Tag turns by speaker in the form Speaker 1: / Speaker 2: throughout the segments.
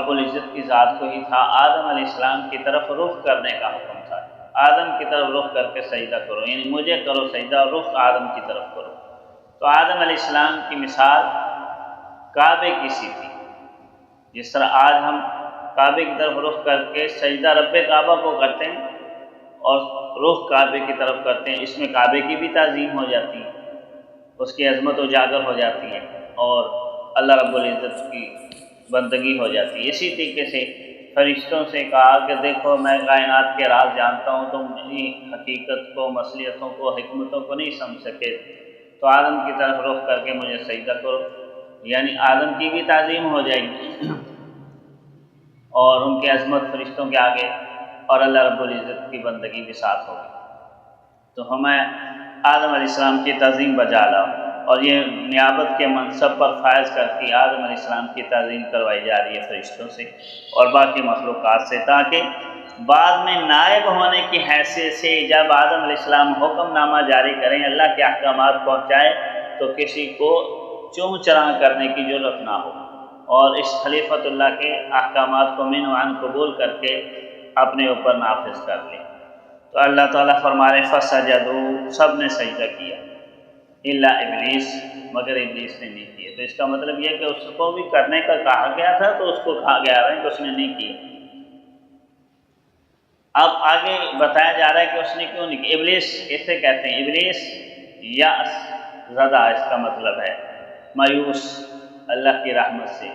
Speaker 1: رب العزت کی ذات کو ہی تھا، آدم علیہ السلام کی طرف رخ کرنے کا حکم تھا، آدم کی طرف رخ کر کے سجدہ کرو، یعنی مجھے کرو سجدہ اور رخ آدم کی طرف کرو۔ تو آدم علیہ السلام کی مثال کعبے کی سی تھی، جس طرح آج ہم کعبے کی طرف رخ کر کے سجدہ رب کعبہ کو کرتے ہیں اور رخ کعبے کی طرف کرتے ہیں، اس میں کعبے کی بھی تعظیم ہو جاتی ہے، اس کی عظمت اجاگر ہو جاتی ہے اور اللہ رب العزت کی بندگی ہو جاتی ہے۔ اسی طریقے سے فرشتوں سے کہا کہ دیکھو میں کائنات کے راز جانتا ہوں، تم میری حقیقت کو، مصلحتوں کو، حکمتوں کو نہیں سمجھ سکے، تو آدم کی طرف رخ کر کے مجھے سجدہ کرو، یعنی آدم کی بھی تعظیم ہو جائے گی اور ان کی عظمت فرشتوں کے آگے اور اللہ رب العزت کی بندگی بھی ساتھ ہوگی۔ تو ہمیں آدم علیہ السلام کی تعظیم بجا لاؤ، اور یہ نیابت کے منصب پر فائز کرتی آدم علیہ السلام کی تعظیم کروائی جا رہی ہے فرشتوں سے اور باقی مخلوقات سے، تاکہ بعد میں نائب ہونے کی حیثیت سے جب آدم علیہ السلام حکم نامہ جاری کریں، اللہ کے احکامات پہنچائے، تو کسی کو چون چراں کرنے کی ضرورت نہ ہو اور اس خلیفۃ اللہ کے احکامات کو من و عن قبول کر کے اپنے اوپر نافذ کر لیں۔ تو اللہ تعالیٰ فرما رہے فسجدوا، سب نے سجدہ کیا، الا ابلیس، مگر ابلیس نے نہیں کیا۔ تو اس کا مطلب یہ کہ اس کو بھی کرنے کا کہا گیا تھا تو اس کو کہا گیا ہے کہ اس نے نہیں کیا۔ اب آگے بتایا جا رہا ہے کہ اس نے کیوں نہیں کیا۔ ابلیس کیسے کہتے ہیں؟ ابلیس یأس زدہ، اس کا مطلب ہے مایوس اللہ کی رحمت سے،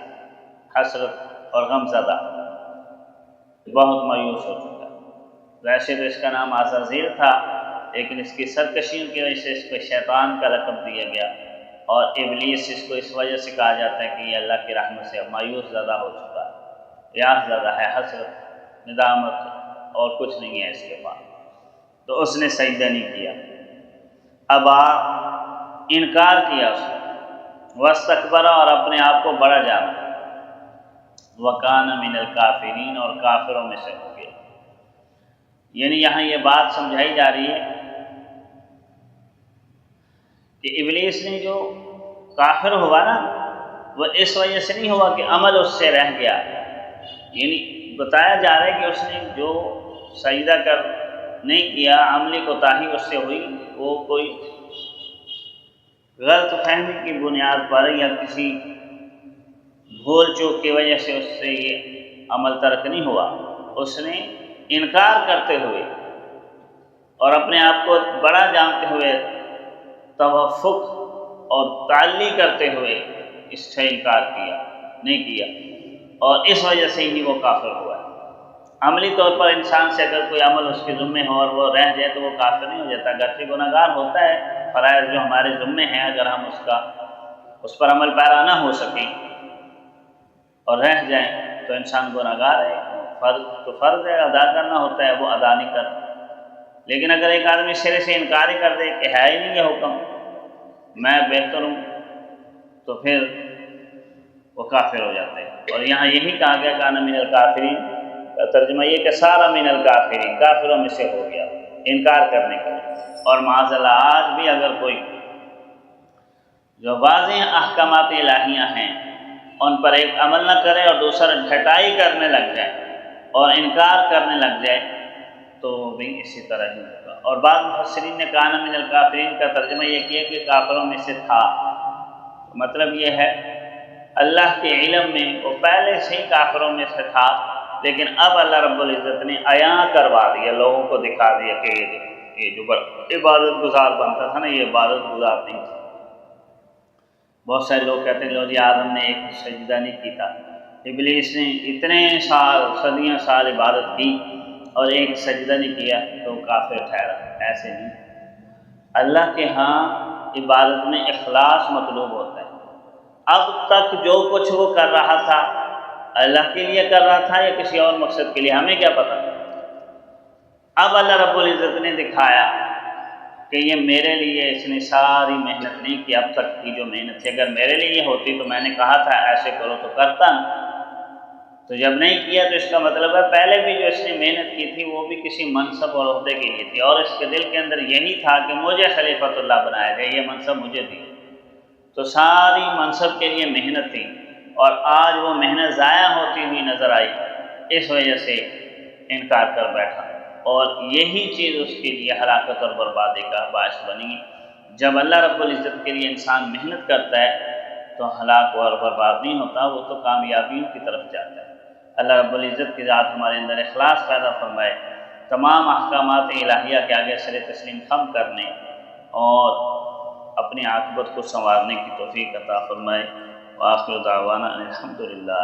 Speaker 1: حسرت اور غم زدہ، بہت مایوس ہو چکا۔ ویسے تو اس کا نام عزازیل تھا، لیکن اس کی سرکشیوں کی وجہ سے اس کو شیطان کا لقب دیا گیا، اور ابلیس اس کو اس وجہ سے کہا جاتا ہے کہ یہ اللہ کی رحمت سے مایوس زدہ ہو چکا ہے، یاس زدہ ہے، حسرت، ندامت اور کچھ نہیں ہے اس کے پاس۔ تو اس نے سجدہ نہیں کیا، ابا، انکار کیا اس نے، واستکبر، اور اپنے آپ کو بڑا جانا، وکان من الکافرین، اور کافروں میں سے ہو گیا۔ یعنی یہاں یہ بات سمجھائی جا رہی ہے کہ ابلیس نے جو کافر ہوا نا، وہ اس وجہ سے نہیں ہوا کہ عمل اس سے رہ گیا، یعنی بتایا جا رہا ہے کہ اس نے جو سجدہ کر نہیں کیا، عملی کوتاہی اس سے ہوئی، وہ کوئی غلط فہمی کی بنیاد پر یا کسی بھول چوک کی وجہ سے اس سے یہ عمل ترک نہیں ہوا، اس نے انکار کرتے ہوئے اور اپنے آپ کو بڑا جانتے ہوئے، توفق اور تعلی کرتے ہوئے اس سے انکار کیا، نہیں کیا، اور اس وجہ سے ہی وہ کافر ہوا ہے۔ عملی طور پر انسان سے اگر کوئی عمل اس کے ذمے ہو اور وہ رہ جائے تو وہ کافر نہیں ہو جاتا، اگرچہ گناہ گار ہوتا ہے، فرائض جو ہمارے ذمے ہیں اگر ہم اس پر عمل پیرا نہ ہو سکیں اور رہ جائیں تو انسان گناہ گار ہے، فرض ہے، ادا کرنا ہوتا ہے، وہ ادا نہیں کرتا۔ لیکن اگر ایک آدمی سرے سے انکار ہی کر دے کہ ہے ہی نہیں یہ حکم، میں بہتر ہوں، تو پھر وہ کافر ہو جاتے ہیں۔ اور یہاں یہی کہا گیا کان من الکافرین کا ترجمہ یہ کہ سارا من الکافرین، کافروں میں سے ہو گیا انکار کرنے کا۔ اور معاذ اللہ آج بھی اگر کوئی جو واضح احکامات الہیہ ہیں ان پر ایک عمل نہ کرے اور دوسرا ڈھٹائی کرنے لگ جائے اور انکار کرنے لگ جائے تو بھی اسی طرح ہی ہوگا۔ اور بعض مفسرین نے کان من الکافرین کا ترجمہ یہ کیا کہ کافروں میں سے تھا، مطلب یہ ہے اللہ کے علم میں وہ پہلے سے ہی کافروں میں سے تھا، لیکن اب اللہ رب العزت نے عیاں کروا دیا، لوگوں کو دکھا دیا کہ یہ جو عبادت گزار بنتا تھا نا، یہ عبادت گزار نہیں تھا۔ بہت سارے لوگ کہتے ہیں لو جی آدم نے ایک سجدہ نہیں کی تھا، ابلیس نے اتنے سال، صدیاں سال عبادت کی اور ایک سجدہ نہیں کیا تو کافر ٹھہرا۔ ایسے نہیں، اللہ کے ہاں عبادت میں اخلاص مطلوب ہوتا ہے۔ اب تک جو کچھ وہ کر رہا تھا اللہ کے لیے کر رہا تھا یا کسی اور مقصد کے لیے، ہمیں کیا پتہ۔ اب اللہ رب العزت نے دکھایا کہ یہ میرے لیے اس نے ساری محنت نہیں کی، اب تک کی جو محنت تھی، اگر میرے لیے ہوتی تو میں نے کہا تھا ایسے کرو تو کرتا نا، تو جب نہیں کیا تو اس کا مطلب ہے پہلے بھی جو اس نے محنت کی تھی وہ بھی کسی منصب اور عہدے کے لیے تھی، اور اس کے دل کے اندر یہی تھا کہ مجھے خلیفۃ اللہ بنایا جائے، یہ منصب مجھے دی، تو ساری منصب کے لیے محنت تھی، اور آج وہ محنت ضائع ہوتی ہوئی نظر آئی، اس وجہ سے انکار کر بیٹھا، اور یہی چیز اس کے لیے ہلاکت اور بربادی کا باعث بنی۔ جب اللہ رب العزت کے لیے انسان محنت کرتا ہے تو ہلاک اور برباد نہیں ہوتا، وہ تو کامیابیوں کی طرف جاتا ہے۔ اللہ رب العزت کی ذات ہمارے اندر اخلاص پیدا فرمائے، تمام احکامات الہیہ کے آگے سر تسلیم خم کرنے اور اپنی عاقبت کو سنوارنے کی توفیق عطا فرمائے۔ وآخر دعوانا ان الحمد للہ۔